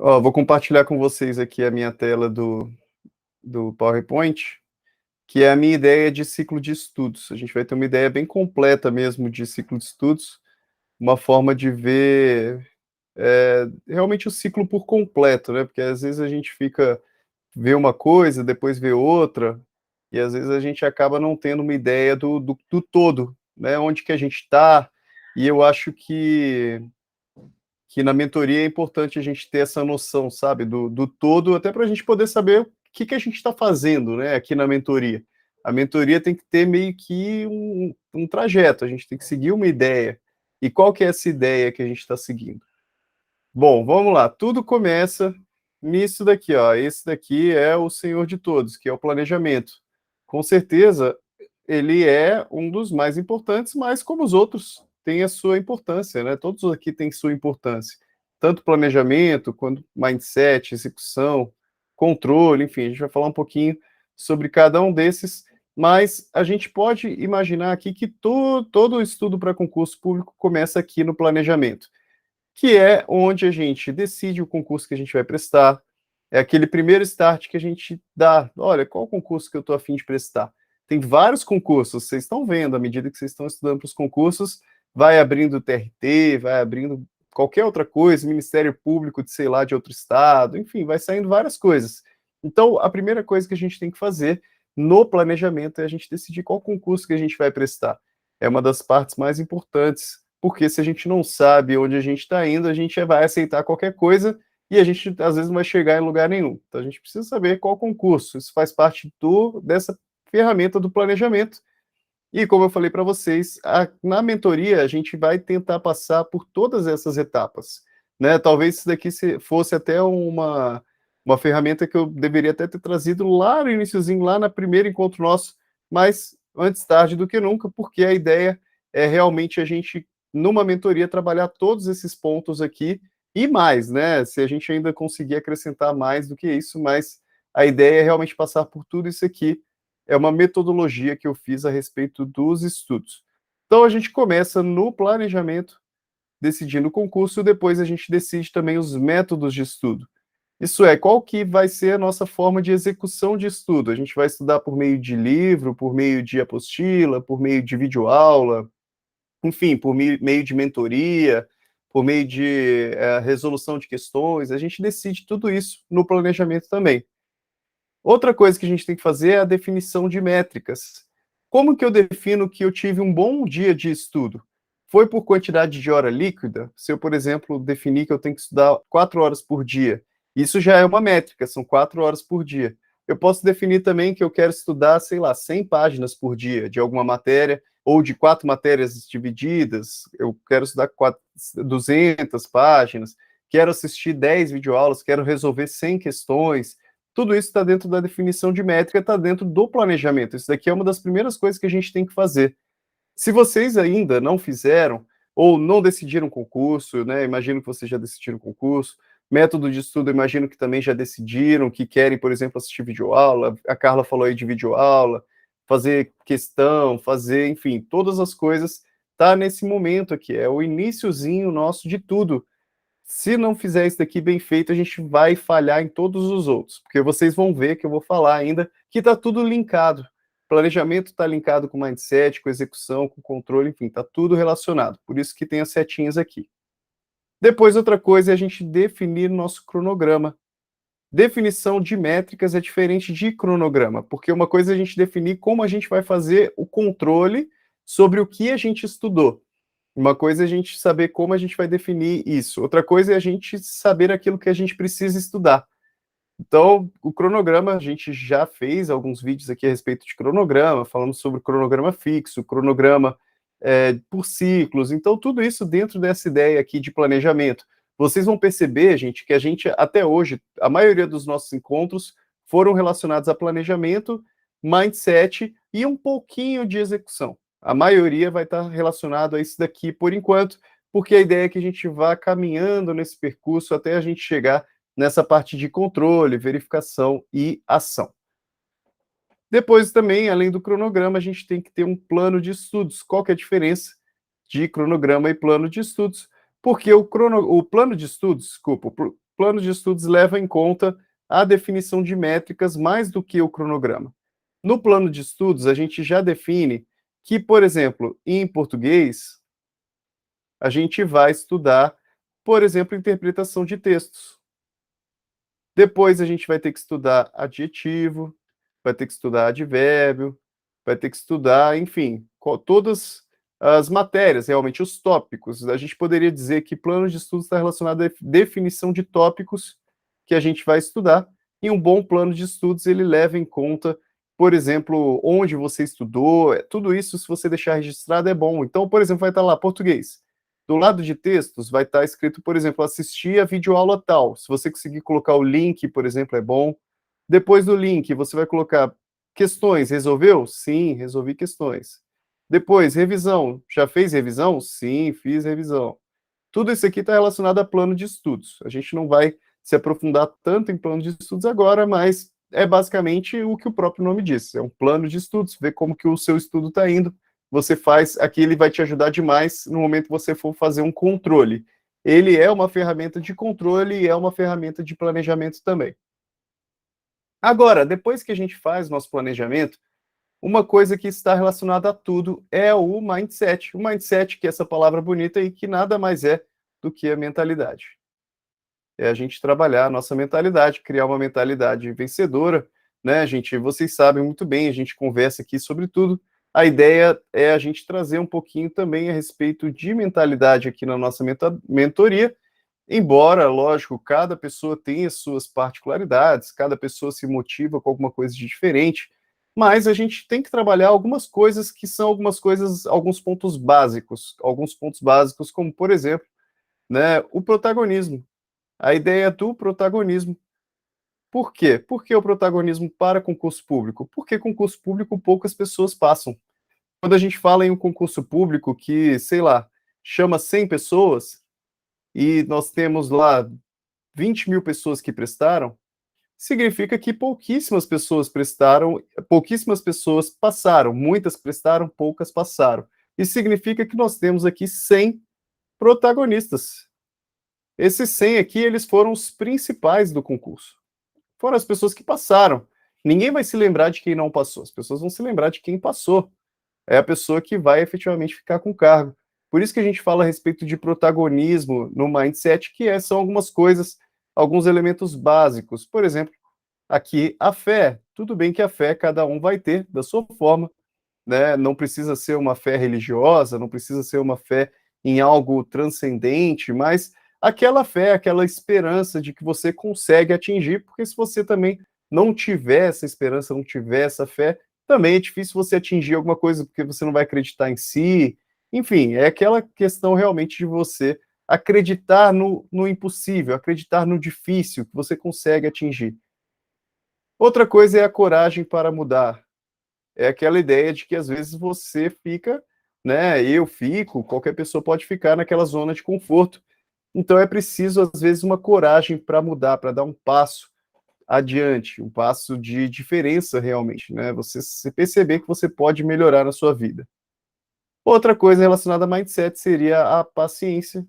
Ó, vou compartilhar com vocês aqui a minha tela do PowerPoint, que é a minha ideia de ciclo de estudos. A gente vai ter uma ideia bem completa mesmo de ciclo de estudos, uma forma de ver realmente o ciclo por completo, né? Porque às vezes a gente vê uma coisa, depois vê outra, e às vezes a gente acaba não tendo uma ideia do todo, né? Onde que a gente está, e eu acho que na mentoria é importante a gente ter essa noção, sabe, do todo, até para a gente poder saber o que a gente está fazendo, né, aqui na mentoria. A mentoria tem que ter meio que um trajeto, a gente tem que seguir uma ideia. E qual que é essa ideia que a gente está seguindo? Bom, vamos lá. Tudo começa nisso daqui, ó. Esse daqui é o senhor de todos, que é o planejamento. Com certeza, ele é um dos mais importantes, mas como os outros, tem a sua importância, né? Todos aqui têm sua importância. Tanto planejamento, quanto mindset, execução, controle, enfim, a gente vai falar um pouquinho sobre cada um desses, mas a gente pode imaginar aqui que todo o estudo para concurso público começa aqui no planejamento, que é onde a gente decide o concurso que a gente vai prestar. É aquele primeiro start que a gente dá. Olha, qual concurso que eu estou a fim de prestar? Tem vários concursos, vocês estão vendo, à medida que vocês estão estudando para os concursos, vai abrindo o TRT, vai abrindo qualquer outra coisa, Ministério Público de, sei lá, de outro estado, enfim, vai saindo várias coisas. Então, a primeira coisa que a gente tem que fazer no planejamento é a gente decidir qual concurso que a gente vai prestar. É uma das partes mais importantes, porque se a gente não sabe onde a gente está indo, a gente vai aceitar qualquer coisa e a gente às vezes não vai chegar em lugar nenhum. Então a gente precisa saber qual concurso. Isso faz parte dessa ferramenta do planejamento. E como eu falei para vocês, na mentoria a gente vai tentar passar por todas essas etapas, né? Talvez isso daqui fosse até uma ferramenta que eu deveria até ter trazido lá no iniciozinho, lá no primeiro encontro nosso, mas antes tarde do que nunca, porque a ideia é realmente a gente, numa mentoria, trabalhar todos esses pontos aqui e mais, né? Se a gente ainda conseguir acrescentar mais do que isso, mas a ideia é realmente passar por tudo isso aqui. É uma metodologia que eu fiz a respeito dos estudos. Então a gente começa no planejamento, decidindo o concurso, e depois a gente decide também os métodos de estudo. Isso é, qual que vai ser a nossa forma de execução de estudo? A gente vai estudar por meio de livro, por meio de apostila, por meio de videoaula, enfim, por meio de mentoria, por meio de resolução de questões. A gente decide tudo isso no planejamento também. Outra coisa que a gente tem que fazer é a definição de métricas. Como que eu defino que eu tive um bom dia de estudo? Foi por quantidade de hora líquida? Se eu, por exemplo, definir que eu tenho que estudar 4 horas por dia, isso já é uma métrica, são 4 horas por dia. Eu posso definir também que eu quero estudar, sei lá, 100 páginas por dia de alguma matéria, ou de 4 matérias divididas, eu quero estudar 200 páginas, quero assistir 10 videoaulas, quero resolver 100 questões. Tudo isso está dentro da definição de métrica, está dentro do planejamento. Isso daqui é uma das primeiras coisas que a gente tem que fazer. Se vocês ainda não fizeram, ou não decidiram concurso, né? Imagino que vocês já decidiram concurso. Método de estudo, imagino que também já decidiram, que querem, por exemplo, assistir videoaula. A Carla falou aí de videoaula, fazer questão, fazer, enfim, todas as coisas. Tá nesse momento aqui, é o iniciozinho nosso de tudo. Se não fizer isso daqui bem feito, a gente vai falhar em todos os outros, porque vocês vão ver que eu vou falar ainda que está tudo linkado. Planejamento está linkado com mindset, com execução, com controle, enfim, está tudo relacionado. Por isso que tem as setinhas aqui. Depois, outra coisa é a gente definir nosso cronograma. Definição de métricas é diferente de cronograma, porque uma coisa é a gente definir como a gente vai fazer o controle sobre o que a gente estudou. Uma coisa é a gente saber como a gente vai definir isso. Outra coisa é a gente saber aquilo que a gente precisa estudar. Então, o cronograma, a gente já fez alguns vídeos aqui a respeito de cronograma, falamos sobre cronograma fixo, cronograma por ciclos. Então, tudo isso dentro dessa ideia aqui de planejamento. Vocês vão perceber, gente, que a gente, até hoje, a maioria dos nossos encontros foram relacionados a planejamento, mindset e um pouquinho de execução. A maioria vai estar relacionado a isso daqui por enquanto, porque a ideia é que a gente vá caminhando nesse percurso até a gente chegar nessa parte de controle, verificação e ação. Depois também, além do cronograma, a gente tem que ter um plano de estudos. Qual que é a diferença de cronograma e plano de estudos? Porque o plano de estudos, desculpa, plano de estudos leva em conta a definição de métricas mais do que o cronograma. No plano de estudos, a gente já define que, por exemplo, em português, a gente vai estudar, por exemplo, interpretação de textos. Depois a gente vai ter que estudar adjetivo, vai ter que estudar advérbio, vai ter que estudar, enfim, todas as matérias, realmente os tópicos. A gente poderia dizer que plano de estudos está relacionado à definição de tópicos que a gente vai estudar, e um bom plano de estudos ele leva em conta, por exemplo, onde você estudou, tudo isso, se você deixar registrado, é bom. Então, por exemplo, vai estar lá, português. Do lado de textos, vai estar escrito, por exemplo, assistir a videoaula tal. Se você conseguir colocar o link, por exemplo, é bom. Depois do link, você vai colocar questões. Resolveu? Sim, resolvi questões. Depois, revisão. Já fez revisão? Sim, fiz revisão. Tudo isso aqui está relacionado a plano de estudos. A gente não vai se aprofundar tanto em plano de estudos agora, mas é basicamente o que o próprio nome diz. É um plano de estudos, ver como que o seu estudo está indo. Você faz, aqui ele vai te ajudar demais no momento que você for fazer um controle. Ele é uma ferramenta de controle e é uma ferramenta de planejamento também. Agora, depois que a gente faz nosso planejamento, uma coisa que está relacionada a tudo é o mindset. O mindset, que é essa palavra bonita e que nada mais é do que a mentalidade. É a gente trabalhar a nossa mentalidade, criar uma mentalidade vencedora, né, gente? Vocês sabem muito bem, a gente conversa aqui sobre tudo. A ideia é a gente trazer um pouquinho também a respeito de mentalidade aqui na nossa mentoria, embora, lógico, cada pessoa tenha suas particularidades, cada pessoa se motiva com alguma coisa de diferente, mas a gente tem que trabalhar algumas coisas que são algumas coisas, alguns pontos básicos, como, por exemplo, né, o protagonismo. A ideia do protagonismo. Por quê? Por que o protagonismo para concurso público? Porque concurso público poucas pessoas passam. Quando a gente fala em um concurso público que, sei lá, chama 100 pessoas e nós temos lá 20 mil pessoas que prestaram, significa que pouquíssimas pessoas prestaram, pouquíssimas pessoas passaram, muitas prestaram, poucas passaram. Isso significa que nós temos aqui 100 protagonistas. Esses 100 aqui, eles foram os principais do concurso. Foram as pessoas que passaram. Ninguém vai se lembrar de quem não passou. As pessoas vão se lembrar de quem passou. É a pessoa que vai efetivamente ficar com o cargo. Por isso que a gente fala a respeito de protagonismo no mindset, são algumas coisas, alguns elementos básicos. Por exemplo, aqui a fé. Tudo bem que a fé cada um vai ter da sua forma, né? Não precisa ser uma fé religiosa, não precisa ser uma fé em algo transcendente, mas aquela fé, aquela esperança de que você consegue atingir, porque se você também não tiver essa esperança, não tiver essa fé, também é difícil você atingir alguma coisa, porque você não vai acreditar em si. Enfim, é aquela questão realmente de você acreditar no impossível, acreditar no difícil, que você consegue atingir. Outra coisa é a coragem para mudar. É aquela ideia de que às vezes você fica, né? Eu fico, qualquer pessoa pode ficar naquela zona de conforto. Então é preciso, às vezes, uma coragem para mudar, para dar um passo adiante, um passo de diferença realmente, né? Você se perceber que você pode melhorar na sua vida. Outra coisa relacionada a mindset seria a paciência.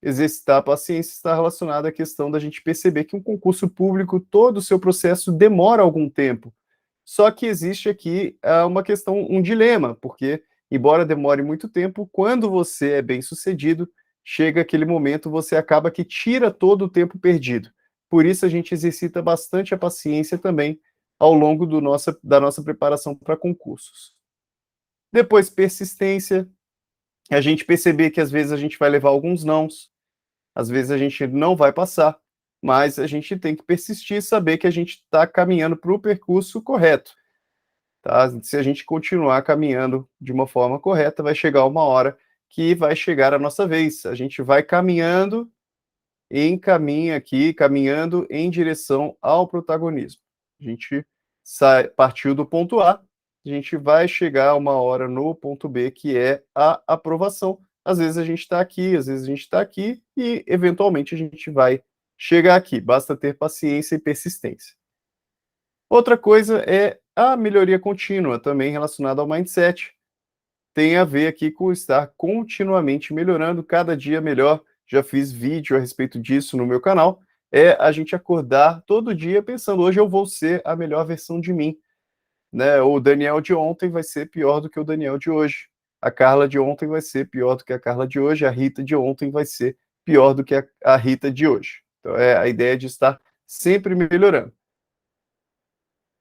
Exercitar a paciência está relacionada à questão da gente perceber que um concurso público, todo o seu processo demora algum tempo. Só que existe aqui uma questão, um dilema, porque, embora demore muito tempo, quando você é bem sucedido, chega aquele momento, você acaba que tira todo o tempo perdido. Por isso a gente exercita bastante a paciência também ao longo da nossa preparação para concursos. Depois, persistência, a gente perceber que às vezes a gente vai levar alguns nãos, às vezes a gente não vai passar, mas a gente tem que persistir e saber que a gente está caminhando para o percurso correto. Tá? Se a gente continuar caminhando de uma forma correta, vai chegar uma hora que vai chegar a nossa vez. A gente vai caminhando caminhando em direção ao protagonismo. A gente partiu do ponto A, a gente vai chegar uma hora no ponto B, que é a aprovação. Às vezes a gente está aqui, às vezes a gente está aqui, e eventualmente a gente vai chegar aqui. Basta ter paciência e persistência. Outra coisa é a melhoria contínua, também relacionada ao mindset. Tem a ver aqui com estar continuamente melhorando, cada dia melhor. Já fiz vídeo a respeito disso no meu canal. é a gente acordar todo dia pensando, hoje eu vou ser a melhor versão de mim, né? O Daniel de ontem vai ser pior do que o Daniel de hoje. A Carla de ontem vai ser pior do que a Carla de hoje, a Rita de ontem vai ser pior do que a Rita de hoje. Então é a ideia de estar sempre melhorando.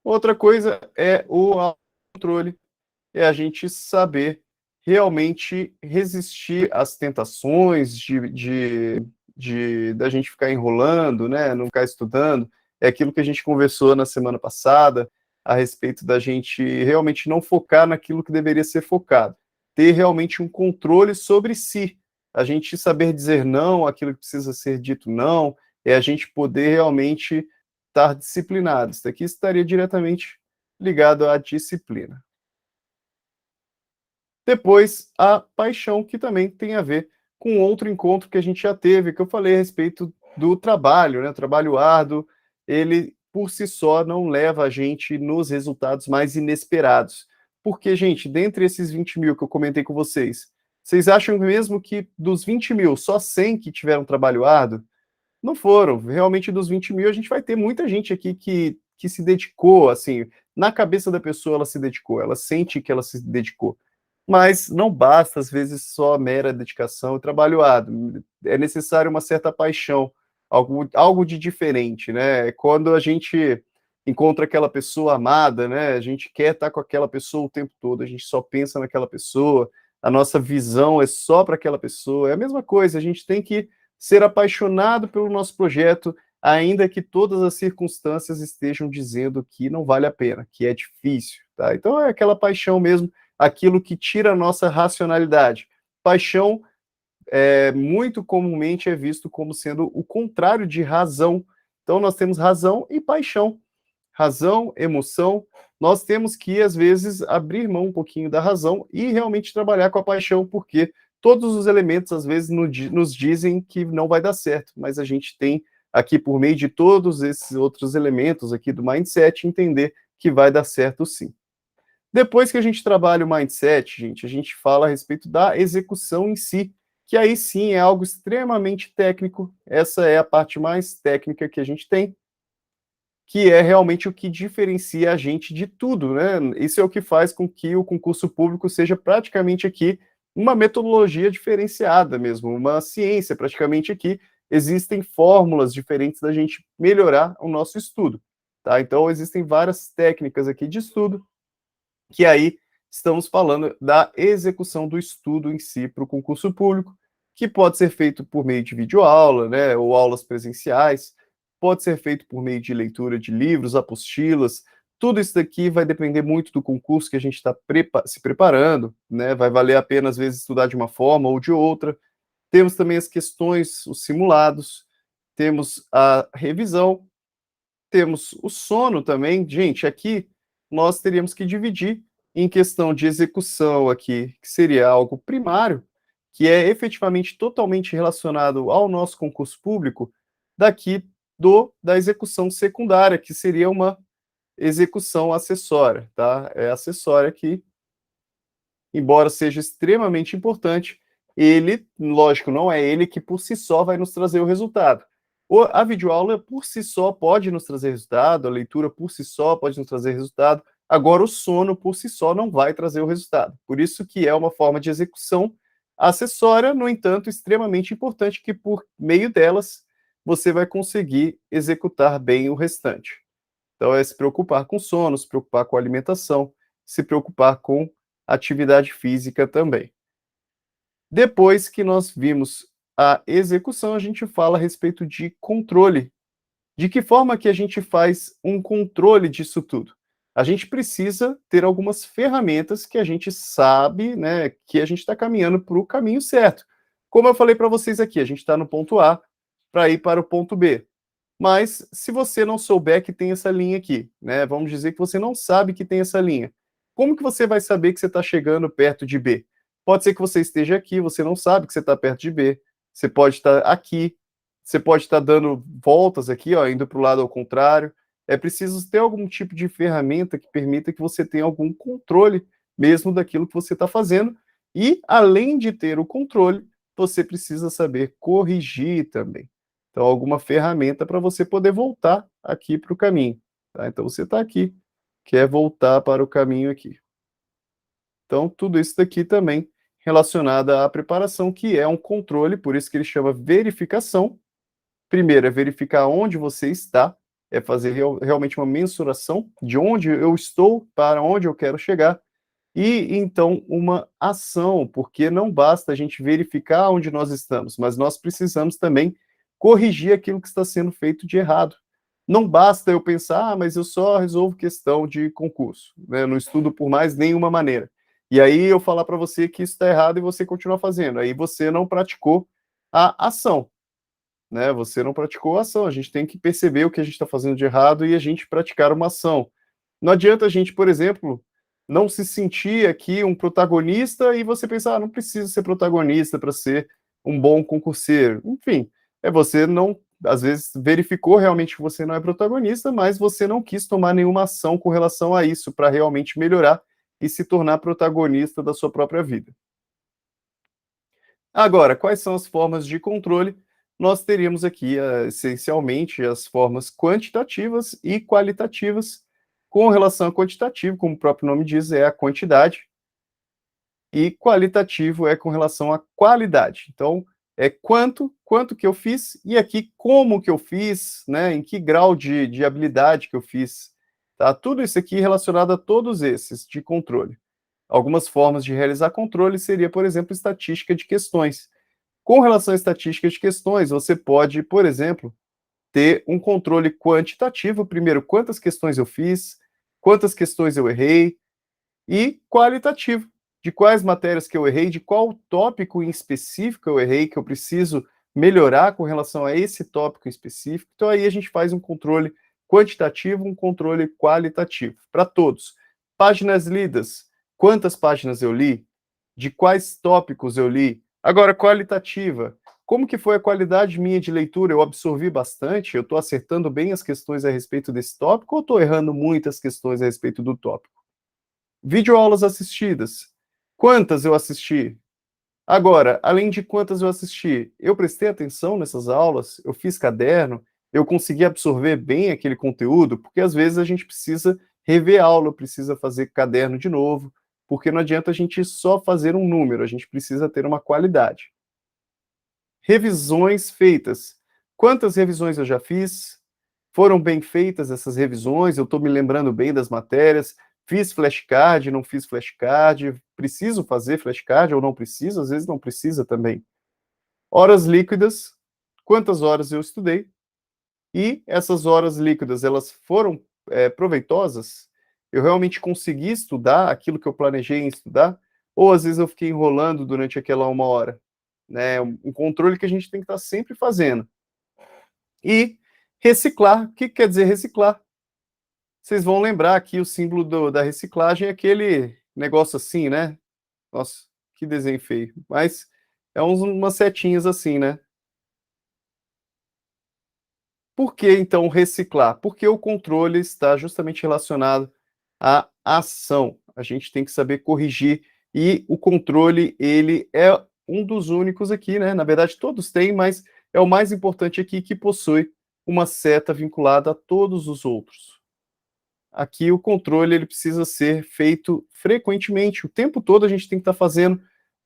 Outra coisa é o controle, é a gente saber realmente resistir às tentações da gente ficar enrolando, né, não ficar estudando. É aquilo que a gente conversou na semana passada a respeito da gente realmente não focar naquilo que deveria ser focado, ter realmente um controle sobre si, a gente saber dizer não àquilo que precisa ser dito não, é a gente poder realmente estar disciplinado. Isso aqui estaria diretamente ligado à disciplina. Depois, a paixão, que também tem a ver com outro encontro que a gente já teve, que eu falei a respeito do trabalho, né? O trabalho árduo, ele por si só não leva a gente nos resultados mais inesperados. Porque, gente, dentre esses 20 mil que eu comentei com vocês acham mesmo que dos 20 mil, só 100 que tiveram trabalho árduo? Não foram. Realmente, dos 20 mil, a gente vai ter muita gente aqui que se dedicou, assim, na cabeça da pessoa ela se dedicou, ela sente que ela se dedicou. Mas não basta, às vezes, só mera dedicação e trabalho árduo. É necessário uma certa paixão, algo de diferente, né? Quando a gente encontra aquela pessoa amada, né? A gente quer estar com aquela pessoa o tempo todo, a gente só pensa naquela pessoa, a nossa visão é só para aquela pessoa. É a mesma coisa, a gente tem que ser apaixonado pelo nosso projeto, ainda que todas as circunstâncias estejam dizendo que não vale a pena, que é difícil, tá? Então é aquela paixão mesmo, aquilo que tira a nossa racionalidade. Paixão, muito comumente é visto como sendo o contrário de razão. Então nós temos razão e paixão. Razão, emoção, nós temos que, às vezes, abrir mão um pouquinho da razão e realmente trabalhar com a paixão, porque todos os elementos, às vezes, nos dizem que não vai dar certo, mas a gente tem aqui, por meio de todos esses outros elementos aqui do mindset, entender que vai dar certo sim. Depois que a gente trabalha o mindset, gente, a gente fala a respeito da execução em si, que aí sim é algo extremamente técnico, essa é a parte mais técnica que a gente tem, que é realmente o que diferencia a gente de tudo, né? Isso é o que faz com que o concurso público seja praticamente aqui uma metodologia diferenciada mesmo, uma ciência praticamente aqui. Existem fórmulas diferentes da gente melhorar o nosso estudo, tá? Então existem várias técnicas aqui de estudo, que aí estamos falando da execução do estudo em si para o concurso público, que pode ser feito por meio de videoaula, né, ou aulas presenciais, pode ser feito por meio de leitura de livros, apostilas, tudo isso daqui vai depender muito do concurso que a gente está se preparando, né, vai valer a pena às vezes estudar de uma forma ou de outra. Temos também as questões, os simulados, temos a revisão, temos o sono também. Gente, aqui nós teríamos que dividir em questão de execução aqui, que seria algo primário, que é efetivamente totalmente relacionado ao nosso concurso público, daqui da execução secundária, que seria uma execução acessória, tá? É acessória que, embora seja extremamente importante, ele, lógico, não é ele que por si só vai nos trazer o resultado. A videoaula por si só pode nos trazer resultado, a leitura por si só pode nos trazer resultado, agora o sono por si só não vai trazer o resultado. Por isso que é uma forma de execução acessória, no entanto, extremamente importante, que por meio delas você vai conseguir executar bem o restante. Então é se preocupar com sono, se preocupar com alimentação, se preocupar com atividade física também. Depois que nós vimos a execução, a gente fala a respeito de controle. De que forma que a gente faz um controle disso tudo? A gente precisa ter algumas ferramentas que a gente sabe, né, que a gente está caminhando para o caminho certo. Como eu falei para vocês aqui, a gente está no ponto A para ir para o ponto B. Mas se você não souber que tem essa linha aqui, né, vamos dizer que você não sabe que tem essa linha, como que você vai saber que você está chegando perto de B? Pode ser que você esteja aqui, você não sabe que você está perto de B. Você pode estar aqui, você pode estar dando voltas aqui, ó, indo para o lado ao contrário. É preciso ter algum tipo de ferramenta que permita que você tenha algum controle mesmo daquilo que você está fazendo. E, além de ter o controle, você precisa saber corrigir também. Então, alguma ferramenta para você poder voltar aqui para o caminho, tá? Então, você está aqui, quer voltar para o caminho aqui. Então, tudo isso daqui também relacionado à preparação, que é um controle, por isso que ele chama verificação. Primeiro é verificar onde você está, é fazer realmente uma mensuração de onde eu estou para onde eu quero chegar, e então uma ação, porque não basta a gente verificar onde nós estamos, mas nós precisamos também corrigir aquilo que está sendo feito de errado. Não basta eu pensar, mas eu só resolvo questão de concurso, né? Eu não estudo por mais nenhuma maneira. E aí eu falar para você que isso está errado e você continuar fazendo. Aí você não praticou a ação, né? Você não praticou a ação. A gente tem que perceber o que a gente está fazendo de errado e a gente praticar uma ação. Não adianta a gente, por exemplo, não se sentir aqui um protagonista e você pensar, não preciso ser protagonista para ser um bom concurseiro. Enfim, é você não, às vezes, verificou realmente que você não é protagonista, mas você não quis tomar nenhuma ação com relação a isso para realmente melhorar e se tornar protagonista da sua própria vida. Agora, quais são as formas de controle? Nós teríamos aqui, essencialmente, as formas quantitativas e qualitativas. Com relação a quantitativo, como o próprio nome diz, é a quantidade, e qualitativo é com relação à qualidade. Então, é quanto que eu fiz, e aqui como que eu fiz, né, em que grau de habilidade que eu fiz. Tá? Tudo isso aqui relacionado a todos esses de controle. Algumas formas de realizar controle seria, por exemplo, estatística de questões. Com relação à estatística de questões, você pode, por exemplo, ter um controle quantitativo, primeiro, quantas questões eu fiz, quantas questões eu errei, e qualitativo, de quais matérias que eu errei, de qual tópico em específico eu errei, que eu preciso melhorar com relação a esse tópico em específico. Então aí a gente faz um controle quantitativo, um controle qualitativo, para todos. Páginas lidas, quantas páginas eu li, de quais tópicos eu li. Agora, qualitativa, como que foi a qualidade minha de leitura? Eu absorvi bastante? Eu estou acertando bem as questões a respeito desse tópico ou estou errando muitas questões a respeito do tópico? Videoaulas assistidas. Quantas eu assisti? Agora, além de quantas eu assisti, eu prestei atenção nessas aulas, eu fiz caderno, eu consegui absorver bem aquele conteúdo, porque às vezes a gente precisa rever a aula, precisa fazer caderno de novo, porque não adianta a gente só fazer um número, a gente precisa ter uma qualidade. Revisões feitas. Quantas revisões eu já fiz? Foram bem feitas essas revisões? Eu estou me lembrando bem das matérias? Fiz flashcard, não fiz flashcard? Preciso fazer flashcard ou não preciso? Às vezes não precisa também. Horas líquidas. Quantas horas eu estudei? E essas horas líquidas, elas foram proveitosas? Eu realmente consegui estudar aquilo que eu planejei em estudar? Ou às vezes eu fiquei enrolando durante aquela uma hora? Né? Um controle que a gente tem que estar sempre fazendo. E reciclar. O que quer dizer reciclar? Vocês vão lembrar aqui o símbolo da reciclagem é aquele negócio assim, né? Nossa, que desenho feio. Mas é umas setinhas assim, né? Por que então reciclar? Porque o controle está justamente relacionado à ação. A gente tem que saber corrigir e o controle, ele é um dos únicos aqui, né? Na verdade, todos têm, mas é o mais importante aqui que possui uma seta vinculada a todos os outros. Aqui o controle ele precisa ser feito frequentemente, o tempo todo a gente tem que estar fazendo,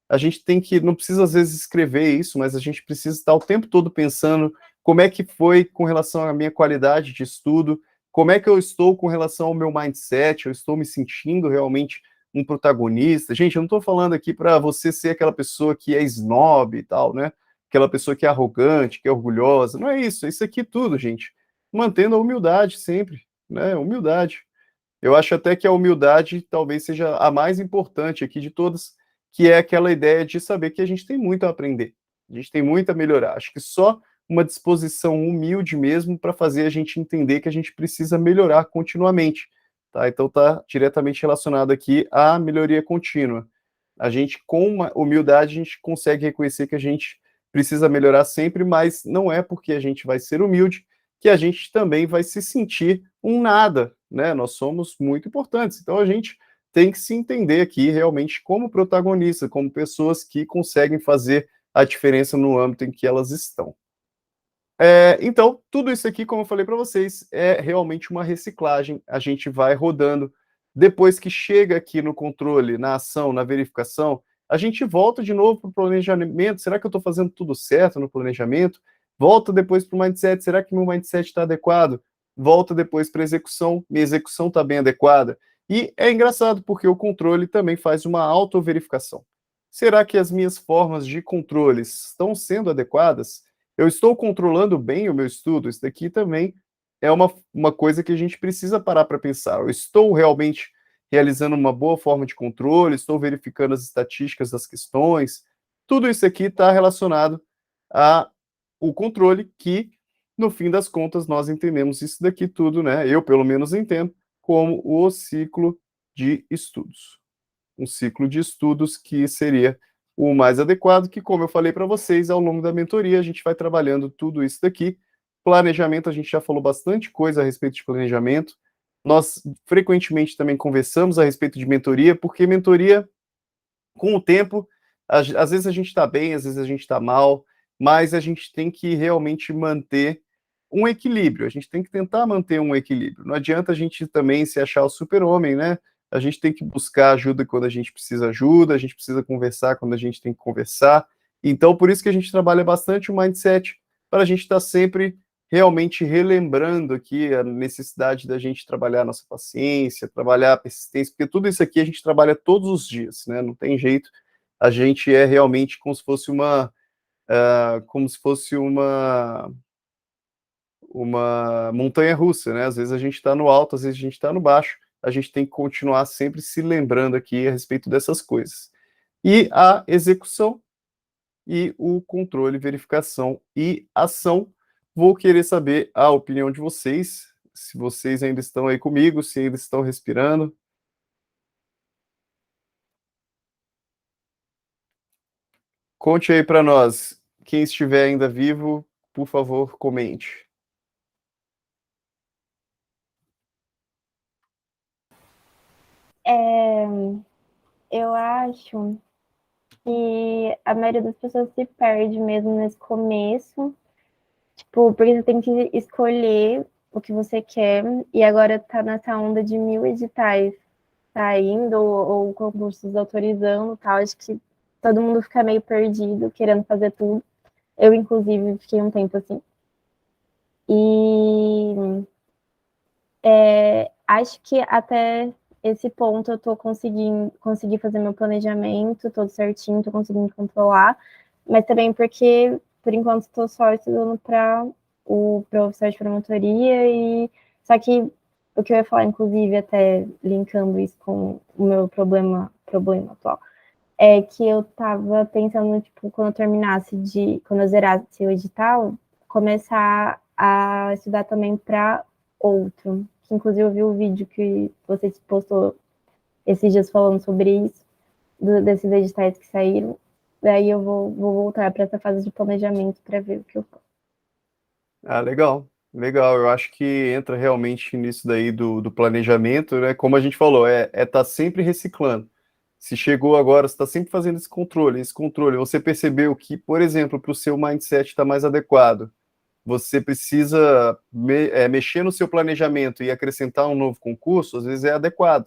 a gente tem que, não precisa às vezes escrever isso, mas a gente precisa estar o tempo todo pensando como é que foi com relação à minha qualidade de estudo, como é que eu estou com relação ao meu mindset, eu estou me sentindo realmente um protagonista. Gente, eu não estou falando aqui para você ser aquela pessoa que é snob e tal, né? Aquela pessoa que é arrogante, que é orgulhosa. Não é isso, é isso aqui tudo, gente. Mantendo a humildade sempre, né? Humildade. Eu acho até que a humildade talvez seja a mais importante aqui de todas, que é aquela ideia de saber que a gente tem muito a aprender, a gente tem muito a melhorar. Acho que só uma disposição humilde mesmo para fazer a gente entender que a gente precisa melhorar continuamente, tá? Então está diretamente relacionado aqui à melhoria contínua. A gente, com uma humildade, a gente consegue reconhecer que a gente precisa melhorar sempre, mas não é porque a gente vai ser humilde que a gente também vai se sentir um nada, né? Nós somos muito importantes. Então a gente tem que se entender aqui realmente como protagonista, como pessoas que conseguem fazer a diferença no âmbito em que elas estão. Então, tudo isso aqui, como eu falei para vocês, é realmente uma reciclagem. A gente vai rodando. Depois que chega aqui no controle, na ação, na verificação, a gente volta de novo para o planejamento. Será que eu estou fazendo tudo certo no planejamento? Volta depois para o mindset. Será que meu mindset está adequado? Volta depois para a execução. Minha execução está bem adequada. E é engraçado porque o controle também faz uma autoverificação. Será que as minhas formas de controles estão sendo adequadas? Eu estou controlando bem o meu estudo? Isso daqui também é uma coisa que a gente precisa parar para pensar. Eu estou realmente realizando uma boa forma de controle? Estou verificando as estatísticas das questões? Tudo isso aqui está relacionado ao controle que, no fim das contas, nós entendemos isso daqui tudo, né? Eu, pelo menos, entendo como o ciclo de estudos. Um ciclo de estudos que seria o mais adequado, que, como eu falei para vocês, ao longo da mentoria, a gente vai trabalhando tudo isso daqui. Planejamento, a gente já falou bastante coisa a respeito de planejamento. Nós, frequentemente, também conversamos a respeito de mentoria, porque mentoria, com o tempo, às vezes a gente está bem, às vezes a gente está mal, mas a gente tem que realmente manter um equilíbrio, a gente tem que tentar manter um equilíbrio. Não adianta a gente também se achar o super-homem, né? A gente tem que buscar ajuda quando a gente precisa ajuda, a gente precisa conversar quando a gente tem que conversar. Então, por isso que a gente trabalha bastante o mindset, para a gente estar sempre realmente relembrando aqui a necessidade da gente trabalhar a nossa paciência, trabalhar a persistência, porque tudo isso aqui a gente trabalha todos os dias, né? Não tem jeito. A gente é realmente como se fosse uma montanha russa, né? Às vezes a gente está no alto, às vezes a gente está no baixo. A gente tem que continuar sempre se lembrando aqui a respeito dessas coisas. E a execução e o controle, verificação e ação. Vou querer saber a opinião de vocês, se vocês ainda estão aí comigo, se ainda estão respirando. Conte aí para nós. Quem estiver ainda vivo, por favor, comente. É, eu acho que a maioria das pessoas se perde mesmo nesse começo, tipo, porque você tem que escolher o que você quer, e agora tá nessa onda de 1000 editais saindo, ou concursos autorizando e tal, acho que todo mundo fica meio perdido, querendo fazer tudo. Eu, inclusive, fiquei um tempo assim. E acho que até esse ponto eu tô consegui fazer meu planejamento todo certinho, tô conseguindo controlar, mas também porque, por enquanto, estou só estudando para o professor de promotoria e só que o que eu ia falar, inclusive, até linkando isso com o meu problema atual, é que eu tava pensando, tipo, quando eu zerasse o edital, começar a estudar também para outro. Que, inclusive, eu vi o vídeo que você postou esses dias falando sobre isso, desses editais que saíram. Daí eu vou voltar para essa fase de planejamento para ver o que eu faço. Ah, legal, legal. Eu acho que entra realmente nisso daí do planejamento, né? Como a gente falou, tá sempre reciclando. Se chegou agora, você está sempre fazendo esse controle, esse controle. Você percebeu que, por exemplo, para o seu mindset estar mais adequado, você precisa mexer no seu planejamento e acrescentar um novo concurso, às vezes é adequado,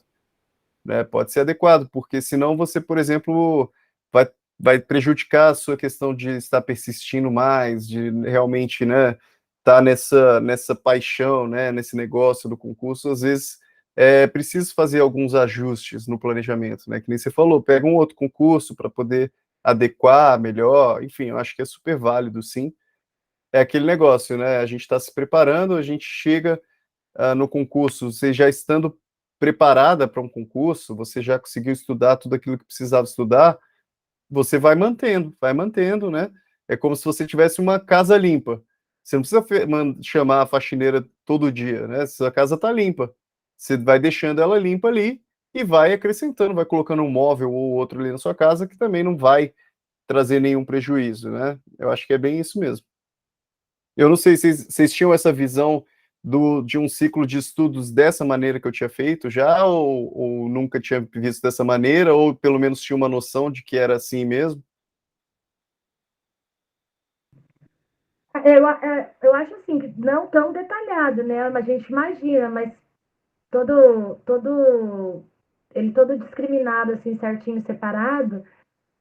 né? Pode ser adequado, porque senão você, por exemplo, vai, vai prejudicar a sua questão de estar persistindo mais, de realmente, né, estar nessa paixão, né, nesse negócio do concurso. Às vezes é preciso fazer alguns ajustes no planejamento, né? Que nem você falou, pega um outro concurso para poder adequar melhor. Enfim, eu acho que é super válido, sim. É aquele negócio, né? A gente está se preparando, a gente chega no concurso, você já estando preparada para um concurso, você já conseguiu estudar tudo aquilo que precisava estudar, você vai mantendo, né? É como se você tivesse uma casa limpa. Você não precisa chamar a faxineira todo dia, né? Sua casa está limpa. Você vai deixando ela limpa ali e vai acrescentando, vai colocando um móvel ou outro ali na sua casa que também não vai trazer nenhum prejuízo, né? Eu acho que é bem isso mesmo. Eu não sei se vocês tinham essa visão de um ciclo de estudos dessa maneira que eu tinha feito já, ou nunca tinha visto dessa maneira, ou pelo menos tinha uma noção de que era assim mesmo? Eu acho assim, que não tão detalhado, né? A gente imagina, mas todo, ele todo discriminado, assim, certinho, separado,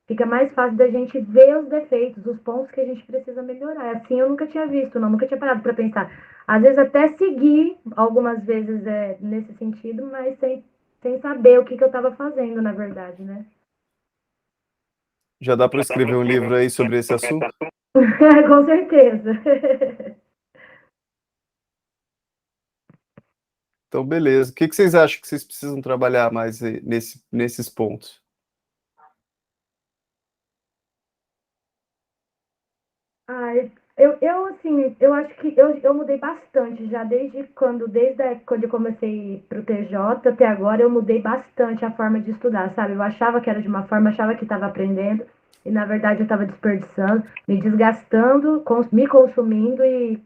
fica mais fácil da gente ver os defeitos, os pontos que a gente precisa melhorar. Assim eu nunca tinha visto, não, nunca tinha parado para pensar. Às vezes até seguir, algumas vezes nesse sentido, mas sem saber o que eu estava fazendo, na verdade, né? Já dá para escrever um livro aí sobre esse assunto? Com certeza. Então, beleza. O que vocês acham que vocês precisam trabalhar mais nesses pontos? Ai, assim, eu acho que eu mudei bastante já desde a época quando eu comecei pro TJ até agora, eu mudei bastante a forma de estudar, sabe? Eu achava que era de uma forma, achava que estava aprendendo, e na verdade eu estava desperdiçando, me desgastando, me consumindo e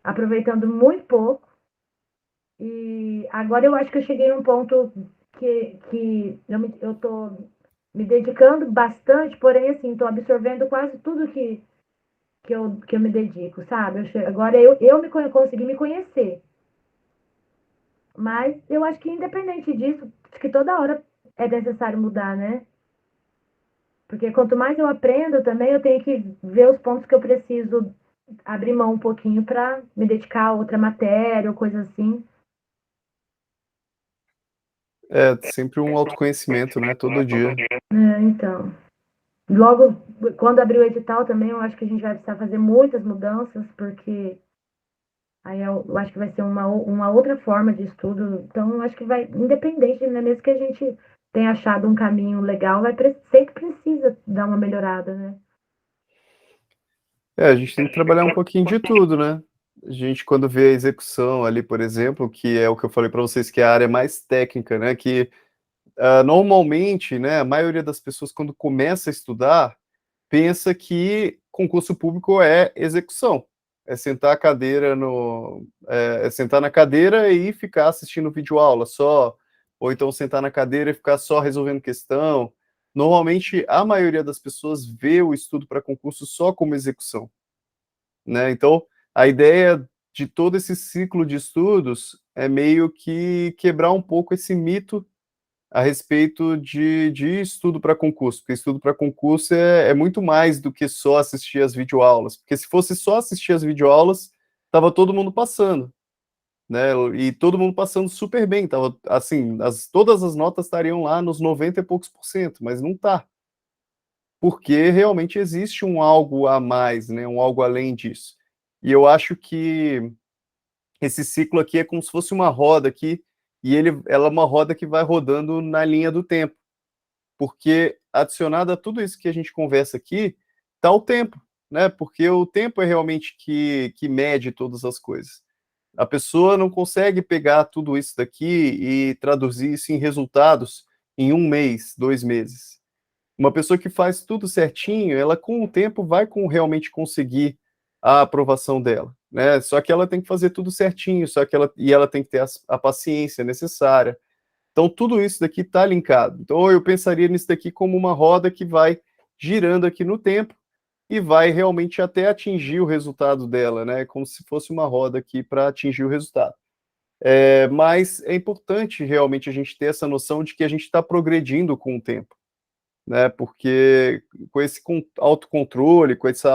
aproveitando muito pouco. E agora eu acho que eu cheguei num ponto que eu tô me dedicando bastante, porém, assim, tô absorvendo quase tudo que eu me dedico, sabe? Agora eu consegui me conhecer. Mas eu acho que independente disso, acho que toda hora é necessário mudar, né? Porque quanto mais eu aprendo também, eu tenho que ver os pontos que eu preciso abrir mão um pouquinho para me dedicar a outra matéria ou coisa assim. É sempre um autoconhecimento, né? Todo dia. Então, logo quando abrir o edital também, eu acho que a gente vai precisar fazer muitas mudanças, porque aí eu acho que vai ser uma outra forma de estudo. Então, eu acho que vai, independente, né? Mesmo que a gente tenha achado um caminho legal, sempre precisa dar uma melhorada, né? É, a gente tem que trabalhar um pouquinho de tudo, né? A gente, quando vê a execução ali, por exemplo, que é o que eu falei para vocês, que é a área mais técnica, né? Que normalmente, né, a maioria das pessoas, quando começa a estudar, pensa que concurso público é execução. É sentar a cadeira é sentar na cadeira e ficar assistindo videoaula só, ou então sentar na cadeira e ficar só resolvendo questão. Normalmente, a maioria das pessoas vê o estudo para concurso só como execução, né? Então, a ideia de todo esse ciclo de estudos é meio que quebrar um pouco esse mito a respeito de estudo para concurso, porque estudo para concurso é muito mais do que só assistir as videoaulas, porque se fosse só assistir as videoaulas, estava todo mundo passando, né? E todo mundo passando super bem, tava assim, todas as notas estariam lá nos 90 e poucos por cento, mas não tá, porque realmente existe um algo a mais, né? Um algo além disso. E eu acho que esse ciclo aqui é como se fosse uma roda aqui, e ela é uma roda que vai rodando na linha do tempo, porque adicionado a tudo isso que a gente conversa aqui, está o tempo, né? Porque o tempo é realmente que mede todas as coisas. A pessoa não consegue pegar tudo isso daqui e traduzir isso em resultados em um mês, 2 meses. Uma pessoa que faz tudo certinho, ela com o tempo vai realmente conseguir a aprovação dela, né? Só que ela tem que fazer tudo certinho, e ela tem que ter a paciência necessária. Então, tudo isso daqui está linkado. Então, eu pensaria nisso daqui como uma roda que vai girando aqui no tempo e vai realmente até atingir o resultado dela, né? Como se fosse uma roda aqui para atingir o resultado. Mas é importante realmente a gente ter essa noção de que a gente está progredindo com o tempo, né? Porque com esse autocontrole, com essa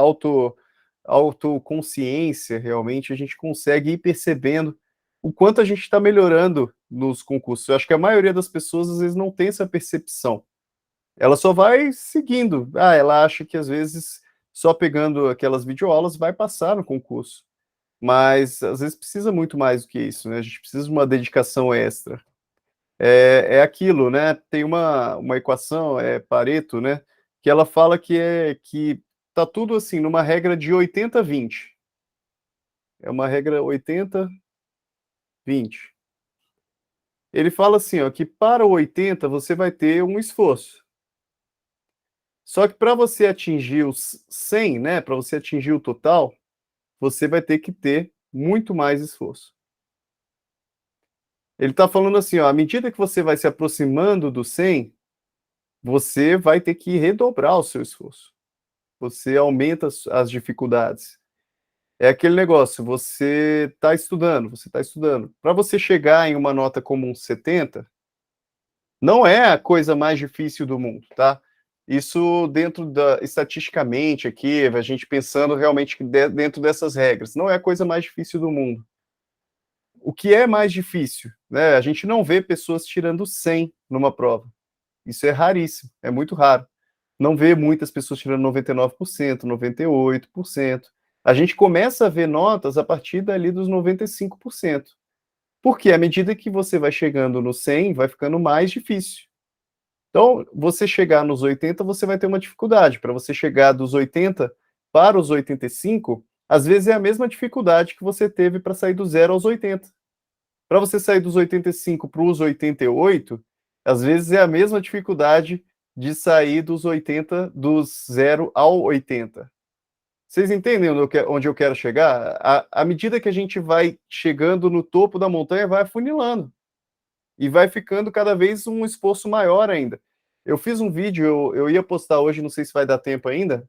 autoconsciência, realmente, a gente consegue ir percebendo o quanto a gente está melhorando nos concursos. Eu acho que a maioria das pessoas, às vezes, não tem essa percepção. Ela só vai seguindo. Ela acha que, às vezes, só pegando aquelas videoaulas vai passar no concurso. Mas, às vezes, precisa muito mais do que isso, né? A gente precisa de uma dedicação extra. É aquilo, né? Tem uma equação, Pareto, né? Que ela fala que tá tudo assim, numa regra de 80-20. É uma regra 80-20. Ele fala assim, ó, que para o 80 você vai ter um esforço. Só que para você atingir os 100, né? Para você atingir o total, você vai ter que ter muito mais esforço. Ele está falando assim, ó, à medida que você vai se aproximando do 100, você vai ter que redobrar o seu esforço. Você aumenta as dificuldades. É aquele negócio, você está estudando. Para você chegar em uma nota como um 70, não é a coisa mais difícil do mundo, tá? Isso estatisticamente aqui, a gente pensando realmente dentro dessas regras, não é a coisa mais difícil do mundo. O que é mais difícil, né? A gente não vê pessoas tirando 100 numa prova. Isso é raríssimo, é muito raro. Não vê muitas pessoas tirando 99%, 98%. A gente começa a ver notas a partir dali dos 95%. Porque à medida que você vai chegando no 100, vai ficando mais difícil. Então, você chegar nos 80, você vai ter uma dificuldade. Para você chegar dos 80 para os 85, às vezes é a mesma dificuldade que você teve para sair do 0 aos 80. Para você sair dos 85 para os 88, às vezes é a mesma dificuldade de sair dos 80, dos 0 ao 80. Vocês entendem onde eu quero chegar? À medida que a gente vai chegando no topo da montanha, vai afunilando. E vai ficando cada vez um esforço maior ainda. Eu fiz um vídeo, eu ia postar hoje, não sei se vai dar tempo ainda,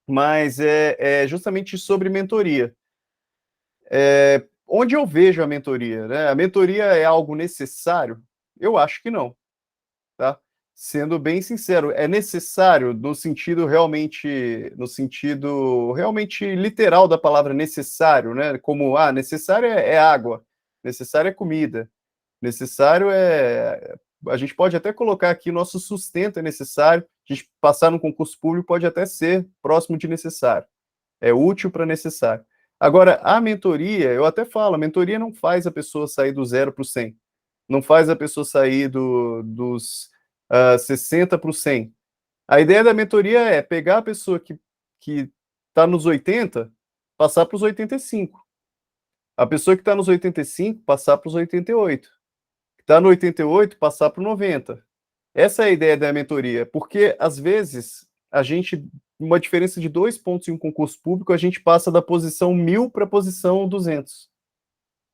mas é justamente sobre mentoria. Onde eu vejo a mentoria, né? A mentoria é algo necessário? Eu acho que não, tá? Sendo bem sincero, é necessário no sentido realmente literal da palavra necessário, né? Como, necessário é água, necessário é comida, necessário é... A gente pode até colocar aqui, nosso sustento é necessário, a gente passar no concurso público pode até ser próximo de necessário, é útil para necessário. Agora, a mentoria, eu até falo, a mentoria não faz a pessoa sair do 0 para o 100, não faz a pessoa sair dos 60 para o 100. A ideia da mentoria é pegar a pessoa que está nos 80, passar para os 85. A pessoa que está nos 85, passar para os 88. Que está no 88, passar para o 90. Essa é a ideia da mentoria, porque às vezes a gente, uma diferença de 2 pontos em um concurso público, a gente passa da posição 1000 para a posição 200.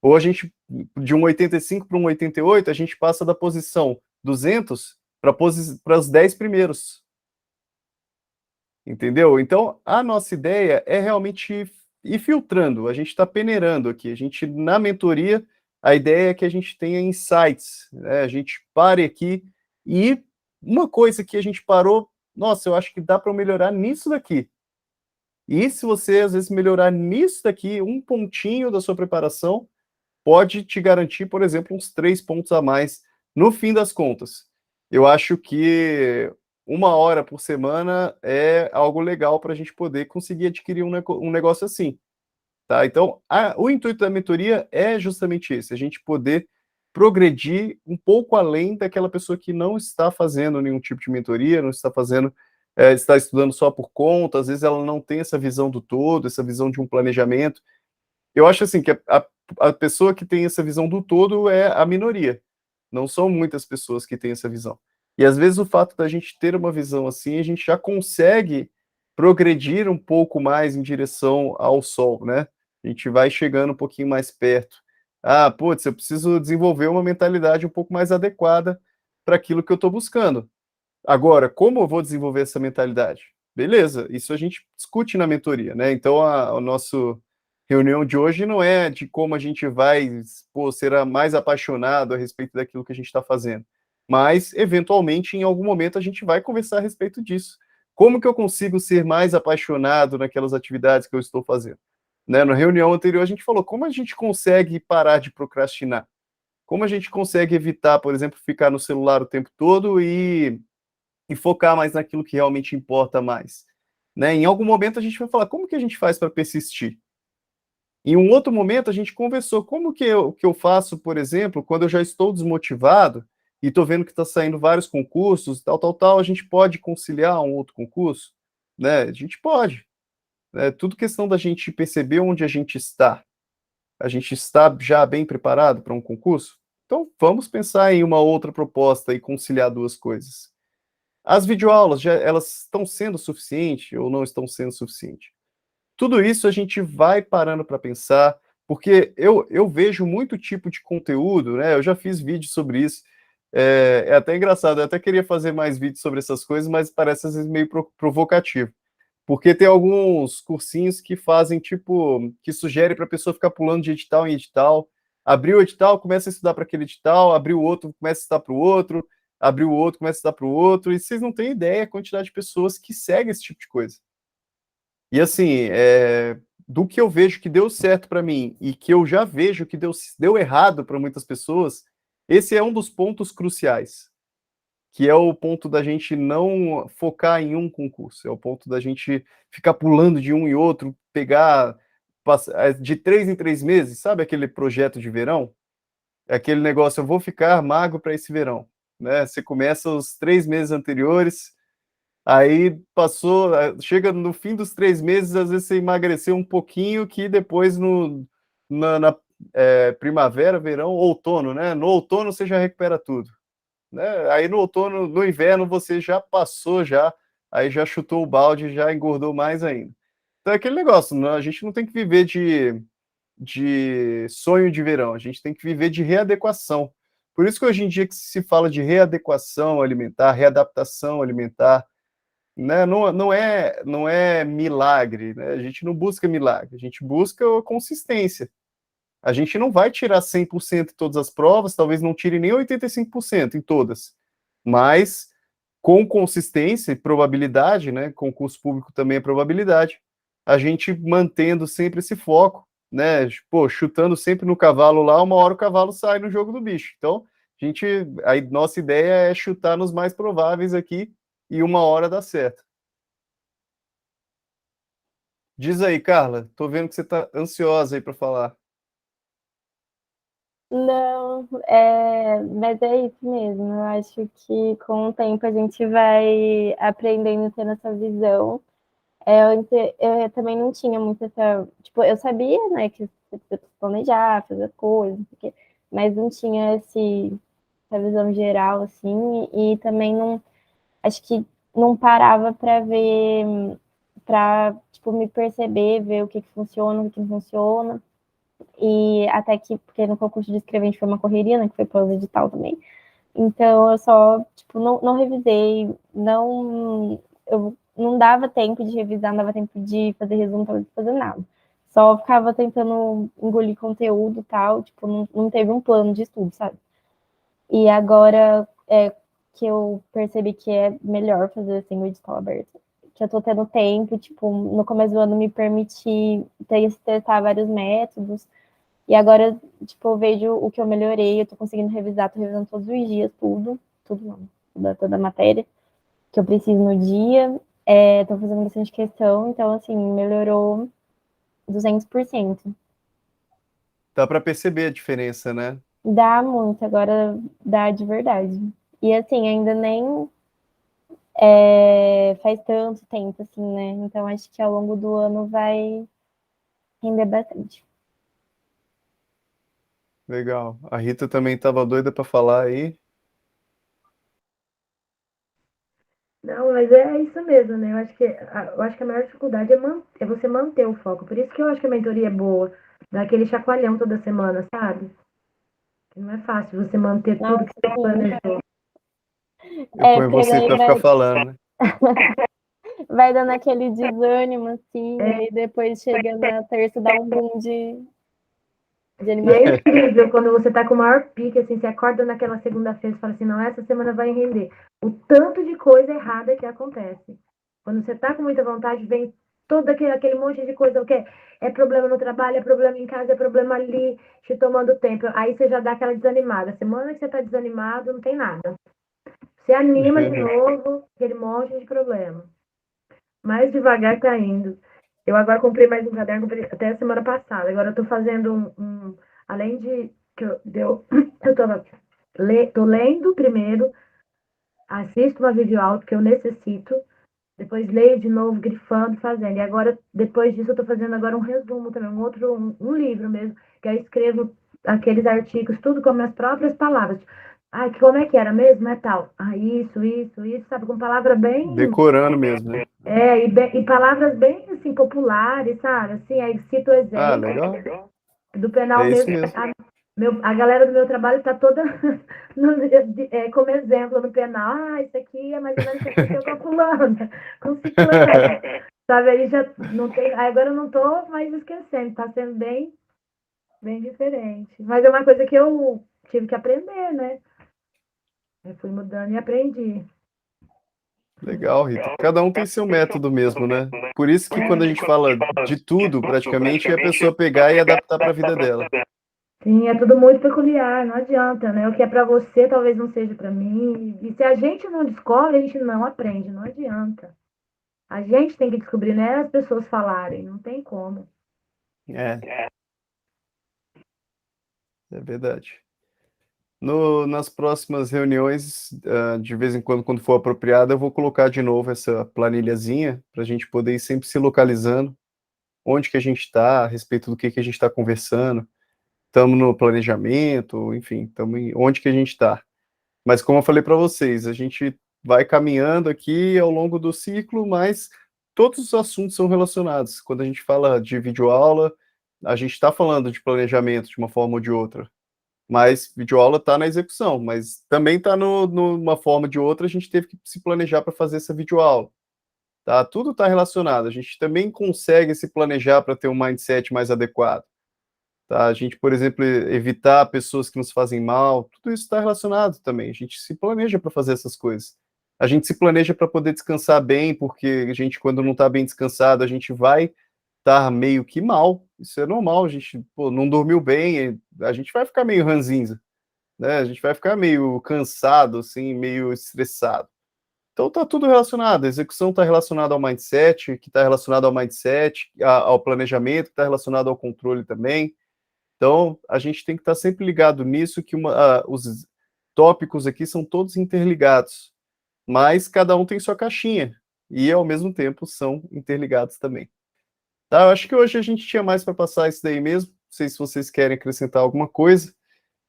Ou a gente, de um 85 para um 88, a gente passa da posição 200 para os 10 primeiros. Entendeu? Então, a nossa ideia é realmente ir filtrando, a gente está peneirando aqui. A gente, na mentoria, a ideia é que a gente tenha insights, né? A gente pare aqui e uma coisa que a gente parou, nossa, eu acho que dá para melhorar nisso daqui. E se você, às vezes, melhorar nisso daqui, um pontinho da sua preparação, pode te garantir, por exemplo, uns 3 pontos a mais no fim das contas. Eu acho que 1 hora por semana é algo legal para a gente poder conseguir adquirir um negócio assim. Tá? Então, o intuito da mentoria é justamente esse, a gente poder progredir um pouco além daquela pessoa que não está fazendo nenhum tipo de mentoria, não está fazendo, está estudando só por conta, às vezes ela não tem essa visão do todo, essa visão de um planejamento. Eu acho assim que a pessoa que tem essa visão do todo é a minoria. Não são muitas pessoas que têm essa visão. E às vezes o fato da gente ter uma visão assim, a gente já consegue progredir um pouco mais em direção ao sol, né? A gente vai chegando um pouquinho mais perto. Putz, eu preciso desenvolver uma mentalidade um pouco mais adequada para aquilo que eu estou buscando. Agora, como eu vou desenvolver essa mentalidade? Beleza, isso a gente discute na mentoria, né? Então, a nossa reunião de hoje não é de como a gente vai ser mais apaixonado a respeito daquilo que a gente está fazendo, mas, eventualmente, em algum momento, a gente vai conversar a respeito disso. Como que eu consigo ser mais apaixonado naquelas atividades que eu estou fazendo? Né? Na reunião anterior, a gente falou como a gente consegue parar de procrastinar? Como a gente consegue evitar, por exemplo, ficar no celular o tempo todo e focar mais naquilo que realmente importa mais. Né? Em algum momento a gente vai falar, como que a gente faz para persistir? Em um outro momento a gente conversou, como que eu faço, por exemplo, quando eu já estou desmotivado e estou vendo que está saindo vários concursos, tal, a gente pode conciliar um outro concurso? Né? A gente pode. É tudo questão da gente perceber onde a gente está. A gente está já bem preparado para um concurso? Então vamos pensar em uma outra proposta e conciliar duas coisas. As videoaulas, elas estão sendo suficientes ou não estão sendo suficientes? Tudo isso a gente vai parando para pensar, porque eu vejo muito tipo de conteúdo, né? Eu já fiz vídeo sobre isso, é até engraçado, eu até queria fazer mais vídeos sobre essas coisas, mas parece às vezes meio provocativo. Porque tem alguns cursinhos que fazem, tipo, que sugerem para a pessoa ficar pulando de edital em edital. Abriu o edital, começa a estudar para aquele edital, abriu o outro, começa a estudar para o outro, abriu o outro, começa a estudar para o outro, e vocês não têm ideia a quantidade de pessoas que seguem esse tipo de coisa. E assim, do que eu vejo que deu certo para mim e que eu já vejo que deu errado para muitas pessoas, esse é um dos pontos cruciais, que é o ponto da gente não focar em um concurso, é o ponto da gente ficar pulando de um e outro, pegar de 3 em 3 meses, sabe aquele projeto de verão? É aquele negócio, eu vou ficar magro para esse verão, né? Você começa os 3 meses anteriores, aí passou, chega no fim dos 3 meses, às vezes você emagreceu um pouquinho, que depois na primavera, verão, outono, né? No outono você já recupera tudo, né? Aí no outono, no inverno você já passou aí já chutou o balde, já engordou mais ainda. Então é aquele negócio, né? A gente não tem que viver de sonho de verão, a gente tem que viver de readequação. Por isso que hoje em dia que se fala de readequação alimentar, readaptação alimentar, né? Não é milagre, né? A gente não busca milagre, a gente busca consistência. A gente não vai tirar 100% em todas as provas, talvez não tire nem 85% em todas, mas com consistência e probabilidade, né? Concurso público também é probabilidade, a gente mantendo sempre esse foco, né? Pô, chutando sempre no cavalo lá, uma hora o cavalo sai no jogo do bicho. Então, a nossa ideia é chutar nos mais prováveis aqui e uma hora dá certo. Diz aí, Carla, tô vendo que você tá ansiosa aí para falar. Não, mas é isso mesmo. Eu acho que com o tempo a gente vai aprendendo a ter essa visão. Eu também não tinha muito essa. Tipo, eu sabia, né, que você precisa planejar, fazer coisas, não sei o quê, mas não tinha essa visão geral, assim, e também não. Acho que não parava para ver, para, tipo, me perceber, ver o que funciona, o que não funciona. E até que, porque no concurso de escrevente foi uma correria, né, que foi pós edital também. Então eu só, tipo, não revisei, eu não dava tempo de revisar, não dava tempo de fazer resumo, não dava tempo de fazer nada. Só ficava tentando engolir conteúdo e tal, tipo, não teve um plano de estudo, sabe? E agora que eu percebi que é melhor fazer assim o edital aberto, que eu tô tendo tempo, tipo, no começo do ano me permitir testar vários métodos, e agora, tipo, eu vejo o que eu melhorei, eu tô conseguindo revisar, tô revisando todos os dias, tudo não, toda a matéria que eu preciso no dia, tô fazendo bastante questão, então, assim, melhorou 200%. Dá para perceber a diferença, né? Dá muito, agora dá de verdade. E, assim, ainda nem faz tanto tempo, assim, né? Então, acho que ao longo do ano vai render bastante. Legal. A Rita também estava doida para falar aí. Não, mas é isso mesmo, né? Eu acho que a maior dificuldade é você manter o foco. Por isso que eu acho que a mentoria é boa. Dá aquele chacoalhão toda semana, sabe? Não é fácil você manter tudo Nossa, que você sim. planejou. Eu ponho Porque você daí para ficar falando, né? vai dando aquele desânimo, assim, É, aí depois chega na terça, dá um boom de e é animação. incrível quando você tá com o maior pique, assim, você acorda naquela segunda-feira e fala assim, não, essa semana vai render. O tanto de coisa errada que acontece. Quando você tá com muita vontade, vem todo aquele monte de coisa, o que é problema no trabalho, é problema em casa, é problema ali, te tomando tempo. Aí você já dá aquela desanimada. Semana que você tá desanimado, não tem nada. Você anima de novo, aquele monte de problema. Mais devagar tá indo. Eu agora comprei mais um caderno, comprei até a semana passada. Agora eu tô fazendo além de que eu tô lendo primeiro, assisto uma videoaula que eu necessito, depois leio de novo, grifando, fazendo. E agora, depois disso, eu tô fazendo agora um resumo também, um livro mesmo, que eu escrevo aqueles artigos, tudo com as minhas próprias palavras. Ai, como é que era mesmo? É tal. Ah, isso, sabe? Com palavra bem Decorando mesmo, né? e palavras bem, assim, populares, sabe? Assim, aí cito o Ah, exemplo legal. do penal É isso mesmo. mesmo. A galera do meu trabalho está toda como exemplo no penal. Ah, isso aqui é mais ou menos o que aconteceu com a fulana, com ciclana. Sabe, aí já não tem. Agora eu não tô mais esquecendo, tá sendo bem, bem diferente. Mas é uma coisa que eu tive que aprender, né? Eu fui mudando e aprendi. Legal, Rita. Cada um tem seu método mesmo, né? Por isso que quando a gente fala de tudo, praticamente, é a pessoa pegar e adaptar para a vida dela. Sim, é tudo muito peculiar, não adianta, né? O que é para você talvez não seja para mim. E se a gente não descobre, a gente não aprende, não adianta. A gente tem que descobrir, né? As pessoas falarem, não tem como. É, é verdade. Nas próximas reuniões, de vez em quando, quando for apropriado, eu vou colocar de novo essa planilhazinha para a gente poder ir sempre se localizando, onde que a gente está, a respeito do que a gente está conversando. Estamos no planejamento, enfim, estamos onde que a gente está. Mas como eu falei para vocês, a gente vai caminhando aqui ao longo do ciclo, mas todos os assuntos são relacionados. Quando a gente fala de videoaula, a gente está falando de planejamento de uma forma ou de outra. Mas videoaula está na execução, mas também está numa forma ou de outra, a gente teve que se planejar para fazer essa videoaula. Tá? Tudo está relacionado. A gente também consegue se planejar para ter um mindset mais adequado. Tá? A gente, por exemplo, evitar pessoas que nos fazem mal, tudo isso está relacionado também. A gente se planeja para fazer essas coisas. A gente se planeja para poder descansar bem, porque a gente, quando não está bem descansado, a gente vai estar meio que mal. Isso é normal. A gente, pô, não dormiu bem, a gente vai ficar meio ranzinza, né? A gente vai ficar meio cansado, assim, meio estressado. Então tá tudo relacionado. A execução está relacionada ao mindset, que está relacionado ao mindset, ao planejamento, que está relacionado ao controle também. Então, a gente tem que estar sempre ligado nisso, que os tópicos aqui são todos interligados, mas cada um tem sua caixinha, e ao mesmo tempo são interligados também. Tá, eu acho que hoje a gente tinha mais para passar isso daí mesmo, não sei se vocês querem acrescentar alguma coisa,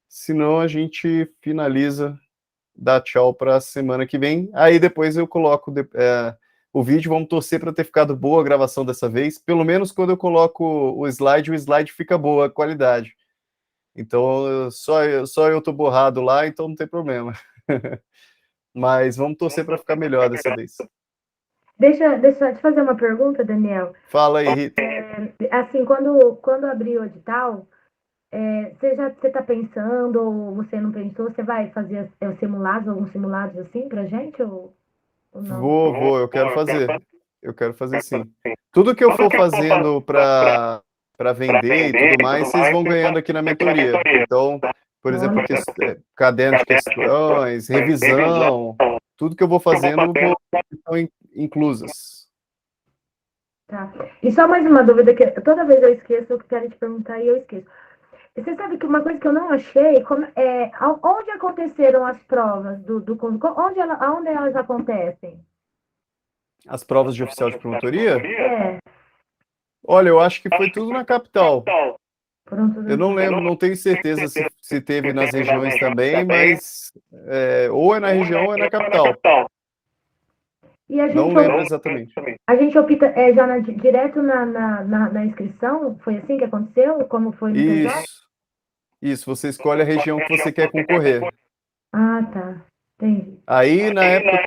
senão a gente finaliza, dá tchau para a semana que vem, aí depois eu coloco o vídeo, vamos torcer para ter ficado boa a gravação dessa vez, pelo menos quando eu coloco o slide fica boa a qualidade. Então, só eu tô borrado lá, então não tem problema. Mas vamos torcer para ficar melhor dessa vez. Deixa eu te fazer uma pergunta, Daniel. Fala aí, Rita. Assim, quando abrir o edital, você está pensando ou você não pensou, você vai fazer simulados, alguns simulados assim pra gente ou não? Eu quero fazer. Eu quero fazer sim. Tudo que eu for fazendo para vender e tudo mais, vocês vão ganhando aqui na mentoria. Então, por exemplo, caderno de questões, revisão, tudo que eu vou fazendo, estão inclusas. Tá. E só mais uma dúvida que toda vez eu esqueço, eu quero te perguntar e eu esqueço. Você sabe que uma coisa que eu não achei, onde aconteceram as provas onde elas acontecem? As provas de oficial de promotoria? É, Olha, eu acho que foi tudo na capital. pronto. Eu não lembro, não tenho certeza se teve nas regiões também, mas ou é na região ou é na capital. E a Não gente, lembro exatamente. a gente opta já direto na inscrição? Foi assim que aconteceu? Como foi no TJ? Isso, você escolhe a região que você quer concorrer. Ah, tá. Entendi. Aí, na época,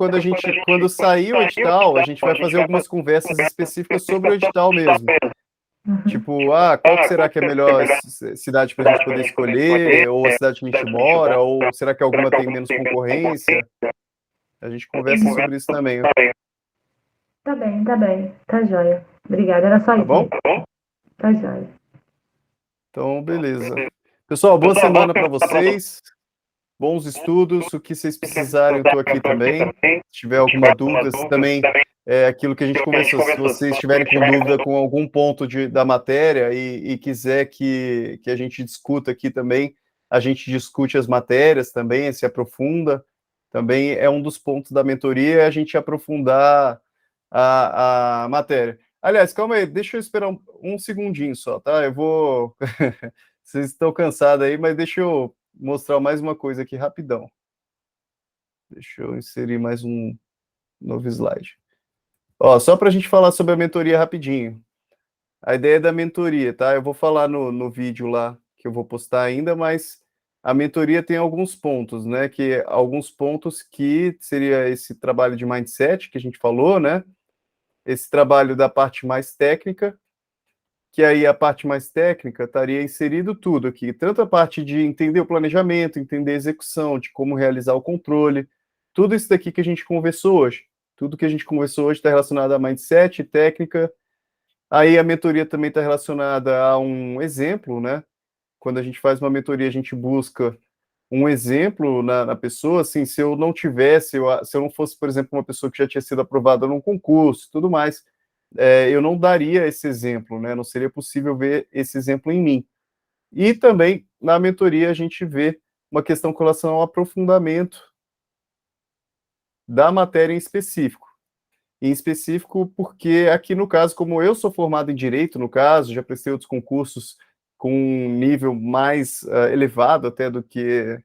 quando sair o edital, a gente vai fazer algumas conversas específicas sobre o edital mesmo. Uhum. Tipo, qual que será que é a melhor cidade para a gente poder escolher? Ou a cidade que a gente mora? Ou será que alguma tem menos concorrência? A gente conversa sobre isso também, Tá bem, tá bem. Tá jóia. Obrigada. Era só tá isso bom? mesmo. Tá jóia. Então, beleza. Pessoal, boa semana para vocês. Bons estudos. O que vocês precisarem, eu estou aqui também. Se tiver alguma dúvida, também aquilo que a gente conversou. Se vocês estiverem com dúvida com algum ponto da matéria e quiser que a gente discuta aqui também, a gente discute as matérias também, se aprofunda. Também é um dos pontos da mentoria, a gente aprofundar a matéria. Aliás, calma aí, deixa eu esperar um segundinho só, tá? Eu vou. Vocês estão cansados aí, mas deixa eu mostrar mais uma coisa aqui rapidão. Deixa eu inserir mais um novo slide. Ó, só para a gente falar sobre a mentoria rapidinho. A ideia da mentoria, tá? Eu vou falar no vídeo lá que eu vou postar ainda, mas a mentoria tem alguns pontos, né? Alguns pontos que seria esse trabalho de mindset que a gente falou, né? esse trabalho da parte mais técnica, que aí a parte mais técnica estaria inserido tudo aqui, tanto a parte de entender o planejamento, entender a execução, de como realizar o controle, tudo isso daqui que a gente conversou hoje. Tudo que a gente conversou hoje está relacionado a mindset, técnica. Aí a mentoria também está relacionada a um exemplo, né? Quando a gente faz uma mentoria, a gente busca um exemplo na pessoa, assim, se eu não tivesse, se eu não fosse, por exemplo, uma pessoa que já tinha sido aprovada num concurso, tudo mais, eu não daria esse exemplo, né? Não seria possível ver esse exemplo em mim. E também, na mentoria, a gente vê uma questão com relação ao aprofundamento da matéria em específico porque aqui no caso, como eu sou formado em Direito, no caso, já prestei outros concursos com um nível mais elevado até do que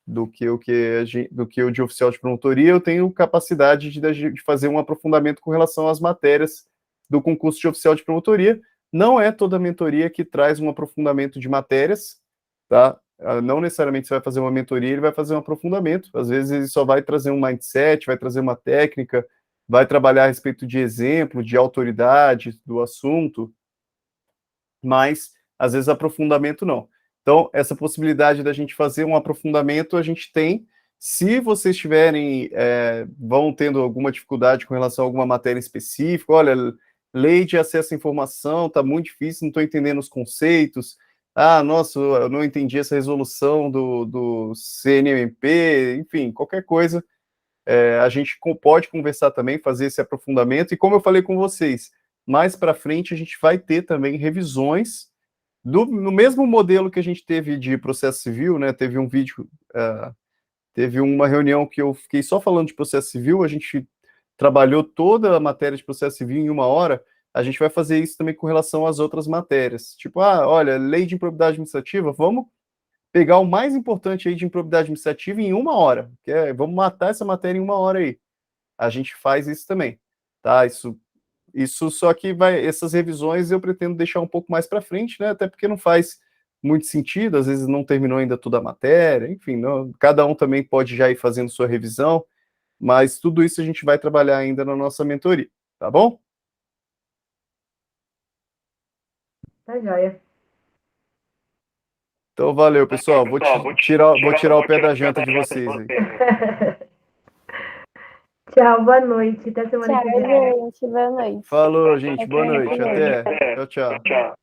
o de oficial de promotoria, eu tenho capacidade de fazer um aprofundamento com relação às matérias do concurso de oficial de promotoria. Não é toda mentoria que traz um aprofundamento de matérias, tá? Não necessariamente você vai fazer uma mentoria, ele vai fazer um aprofundamento. Às vezes ele só vai trazer um mindset, vai trazer uma técnica, vai trabalhar a respeito de exemplo, de autoridade do assunto, mas às vezes aprofundamento não. Então, essa possibilidade da gente fazer um aprofundamento, a gente tem. Se vocês tiverem, vão tendo alguma dificuldade com relação a alguma matéria específica, olha, lei de acesso à informação, está muito difícil, não estou entendendo os conceitos. Ah, nossa, eu não entendi essa resolução do CNMP, enfim, qualquer coisa, a gente pode conversar também, fazer esse aprofundamento, e como eu falei com vocês, mais para frente a gente vai ter também revisões no mesmo modelo que a gente teve de processo civil, né? Teve um vídeo, teve uma reunião que eu fiquei só falando de processo civil, a gente trabalhou toda a matéria de processo civil em 1 hora, a gente vai fazer isso também com relação às outras matérias. Tipo, olha, lei de improbidade administrativa, vamos pegar o mais importante aí de improbidade administrativa em 1 hora, vamos matar essa matéria em 1 hora aí. A gente faz isso também, tá? Isso só que essas revisões eu pretendo deixar um pouco mais para frente, né? Até porque não faz muito sentido, às vezes não terminou ainda toda a matéria, enfim, não, cada um também pode já ir fazendo sua revisão, mas tudo isso a gente vai trabalhar ainda na nossa mentoria, tá bom? Tá joia. Então valeu, pessoal. Vou tirar o pé da janta de vocês aí. Tchau, boa noite. Até semana Tchau, que vem. gente. Boa noite. Falou, gente. Boa Até noite. semana que vem. Até. Tchau, tchau.